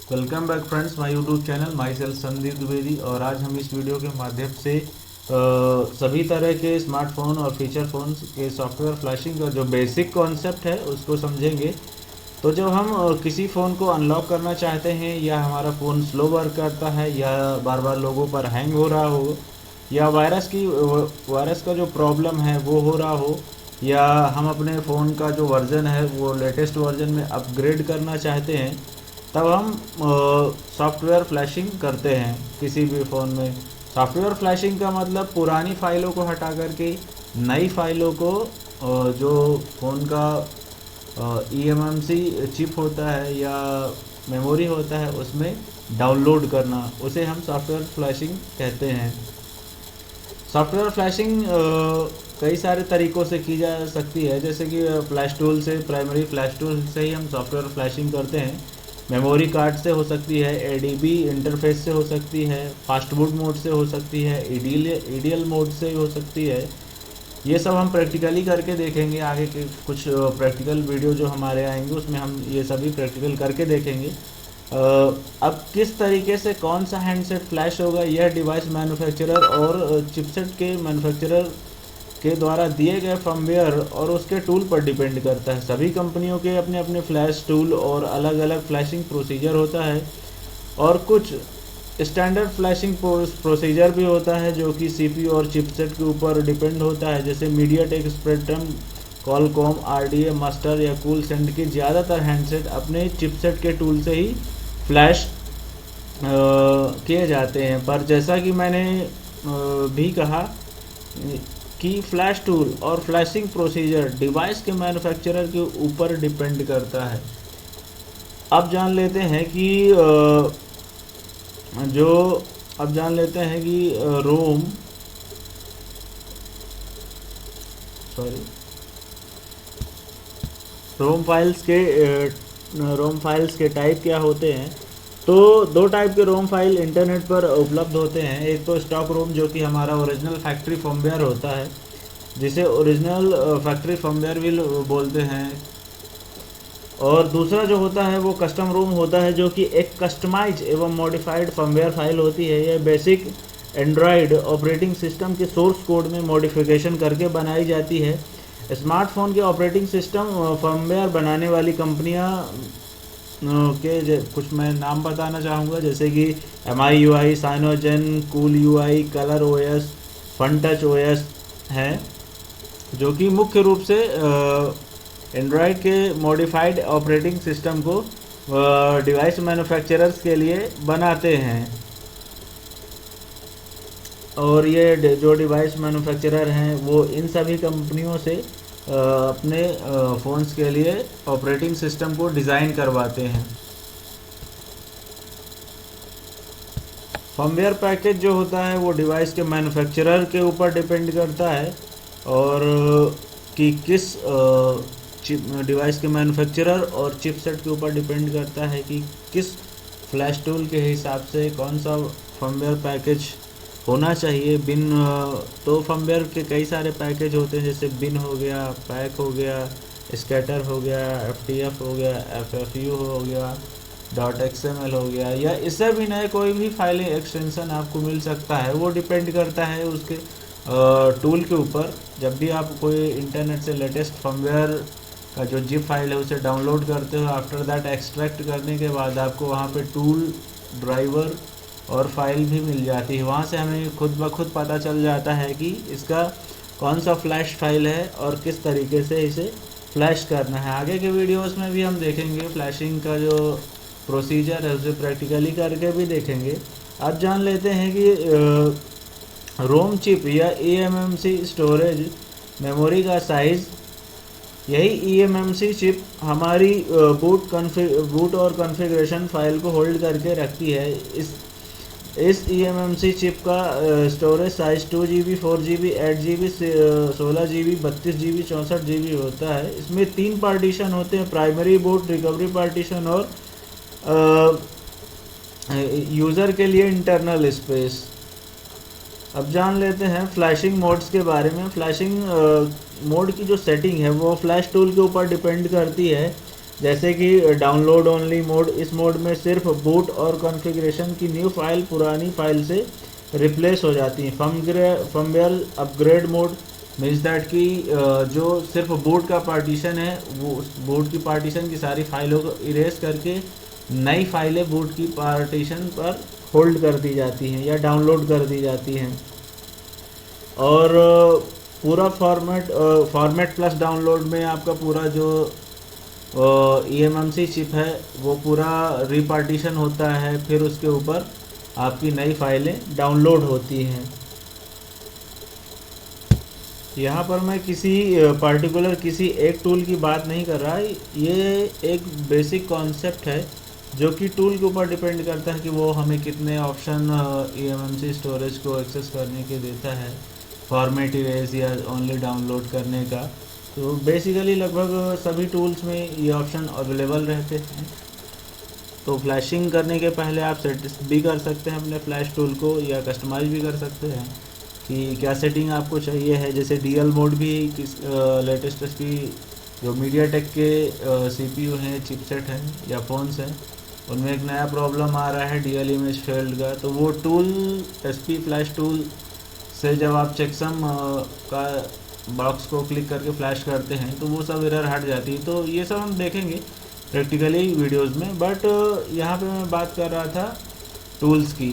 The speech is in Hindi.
Welcome back friends my YouTube channel my self Sandeep Dwivedi. और आज हम इस वीडियो के माध्यम से सभी तरह के स्मार्टफोन और फीचर फोन्स के सॉफ्टवेयर फ्लैशिंग का जो बेसिक कॉन्सेप्ट है उसको समझेंगे। तो जब हम किसी फ़ोन को अनलॉक करना चाहते हैं या हमारा फ़ोन स्लो वर्क करता है या बार बार लोगों पर हैंग हो रहा हो या वायरस का जो प्रॉब्लम है वो हो रहा हो या हम अपने फ़ोन का जो वर्ज़न है वो लेटेस्ट वर्ज़न में अपग्रेड करना चाहते हैं, तब हम सॉफ्टवेयर फ्लैशिंग करते हैं किसी भी फ़ोन में। सॉफ्टवेयर फ्लैशिंग का मतलब पुरानी फ़ाइलों को हटा करके नई फ़ाइलों को जो फ़ोन का eMMC चिप होता है या मेमोरी होता है उसमें डाउनलोड करना, उसे हम सॉफ्टवेयर फ्लैशिंग कहते हैं। सॉफ्टवेयर फ्लैशिंग कई सारे तरीक़ों से की जा सकती है, जैसे कि फ्लैश टूल से, प्राइमरी फ्लैश टूल से ही हम सॉफ्टवेयर फ्लैशिंग करते हैं। मेमोरी कार्ड से हो सकती है, ADB इंटरफेस से हो सकती है, फास्ट बूट मोड से हो सकती है, EDL मोड से हो सकती है। ये सब हम प्रैक्टिकली करके देखेंगे। आगे के कुछ प्रैक्टिकल वीडियो जो हमारे आएंगे उसमें हम ये सभी प्रैक्टिकल करके देखेंगे। अब किस तरीके से कौन सा हैंडसेट फ्लैश होगा, यह डिवाइस मैन्युफैक्चरर और चिपसेट के मैन्युफैक्चरर के द्वारा दिए गए फर्मवेयर और उसके टूल पर डिपेंड करता है। सभी कंपनियों के अपने अपने फ्लैश टूल और अलग अलग फ्लैशिंग प्रोसीजर होता है और कुछ स्टैंडर्ड फ्लैशिंग प्रोसीजर भी होता है जो कि CPU और चिपसेट के ऊपर डिपेंड होता है। जैसे MediaTek, spectrum, Qualcomm, RDA, master या कूल सेंड के ज़्यादातर हैंडसेट अपने चिपसेट के टूल से ही फ्लैश किए जाते हैं। पर जैसा कि मैंने भी कहा कि फ्लैश टूल और फ्लैशिंग प्रोसीजर डिवाइस के मैन्युफैक्चरर के ऊपर डिपेंड करता है। अब जान लेते हैं कि रोम फाइल्स के टाइप क्या होते हैं। तो दो टाइप के रोम फाइल इंटरनेट पर उपलब्ध होते हैं। एक तो स्टॉक रोम जो कि हमारा ओरिजिनल फैक्ट्री फर्मवेयर होता है, जिसे ओरिजिनल फैक्ट्री फर्मवेयर भी बोलते हैं। और दूसरा जो होता है वो कस्टम रोम होता है, जो कि एक कस्टमाइज एवं मॉडिफाइड फर्मवेयर फाइल होती है। यह बेसिक एंड्रॉयड ऑपरेटिंग सिस्टम के सोर्स कोड में मॉडिफिकेशन करके बनाई जाती है। स्मार्टफोन के ऑपरेटिंग सिस्टम फर्मवेयर बनाने वाली कंपनियां के कुछ मैं नाम बताना चाहूँगा, जैसे कि MIUI, cyanogen, cool UI, colour OS, Funtouch OS है, जो कि मुख्य रूप से एंड्रॉयड के मॉडिफाइड ऑपरेटिंग सिस्टम को डिवाइस मैन्युफैक्चरर्स के लिए बनाते हैं। और ये जो डिवाइस मैन्युफैक्चरर हैं वो इन सभी कंपनियों से अपने फ़ोन्स के लिए ऑपरेटिंग सिस्टम को डिज़ाइन करवाते हैं। फर्मवेयर पैकेज जो होता है वो डिवाइस के मैन्युफैक्चरर के ऊपर डिपेंड करता है और कि किस डिवाइस के मैन्युफैक्चरर और चिपसेट के ऊपर डिपेंड करता है कि किस फ्लैश टूल के हिसाब से कौन सा फर्मवेयर पैकेज होना चाहिए। बिन तो फर्मवेयर के कई सारे पैकेज होते हैं, जैसे बिन हो गया, पैक हो गया, स्कैटर हो गया, FTF हो गया, FFU हो गया, .xml हो गया, या इससे भी नए कोई भी फाइलिंग एक्सटेंशन आपको मिल सकता है। वो डिपेंड करता है उसके टूल के ऊपर। जब भी आप कोई इंटरनेट से लेटेस्ट फर्मवेयर का जो जिप फाइल है उसे डाउनलोड करते हो, आफ्टर दैट एक्सट्रैक्ट करने के बाद आपको वहाँ पे टूल, ड्राइवर और फाइल भी मिल जाती है। वहाँ से हमें खुद ब खुद पता चल जाता है कि इसका कौन सा फ्लैश फाइल है और किस तरीके से इसे फ्लैश करना है। आगे के वीडियोस में भी हम देखेंगे फ्लैशिंग का जो प्रोसीजर है उसे प्रैक्टिकली करके भी देखेंगे। अब जान लेते हैं कि रोम चिप या eMMC स्टोरेज मेमोरी का साइज़। यही eMMC चिप हमारी बूट और कॉन्फ़िगरेशन फाइल को होल्ड करके रखती है। इस eMMC चिप का storage size 2GB, 4GB, 8GB, 16GB, 32GB, 64GB होता है। इसमें 3 पार्टीशन होते हैं, प्राइमरी बूट, रिकवरी पार्टीशन और यूज़र के लिए इंटरनल स्पेस। अब जान लेते हैं फ्लैशिंग मोड्स के बारे में। फ्लैशिंग मोड की जो सेटिंग है वो फ्लैश टूल के ऊपर डिपेंड करती है। जैसे कि डाउनलोड ओनली मोड, इस मोड में सिर्फ बूट और कॉन्फ़िगरेशन की न्यू फाइल पुरानी फाइल से रिप्लेस हो जाती है। Firmware upgrade mode means that कि जो सिर्फ बूट का पार्टीशन है वो उस बूट की पार्टीशन की सारी फाइलों को इरेज करके नई फाइलें बूट की पार्टीशन पर होल्ड कर दी जाती हैं या डाउनलोड कर दी जाती हैं। और पूरा फॉर्मेट प्लस डाउनलोड में आपका पूरा जो eMMC चिप है वो पूरा रिपार्टीशन होता है, फिर उसके ऊपर आपकी नई फाइलें डाउनलोड होती हैं। यहाँ पर मैं किसी पार्टिकुलर किसी एक टूल की बात नहीं कर रहा, ये एक बेसिक कॉन्सेप्ट है जो कि टूल के ऊपर डिपेंड करता है कि वो हमें कितने ऑप्शन eMMC स्टोरेज को एक्सेस करने के देता है, फॉर्मेट इरेज या ओनली डाउनलोड करने का। तो बेसिकली लगभग सभी टूल्स में ये ऑप्शन अवेलेबल रहते हैं। तो फ्लैशिंग करने के पहले आप सेट भी कर सकते हैं अपने फ्लैश टूल को, या कस्टमाइज भी कर सकते हैं कि क्या सेटिंग आपको चाहिए है। जैसे डीएल मोड भी लेटेस्ट की जो मीडियाटेक के CPU हैं, चिपसेट हैं या फ़ोन्स हैं, उनमें एक नया प्रॉब्लम आ रहा है डीएल इमेज फेल्ड का। तो वो टूल SP फ्लैश टूल से जब आप चेकसम का बॉक्स को क्लिक करके फ्लैश करते हैं तो वो सब एरर हट जाती है। तो ये सब हम देखेंगे प्रैक्टिकली वीडियोस में, बट यहाँ पे मैं बात कर रहा था टूल्स की।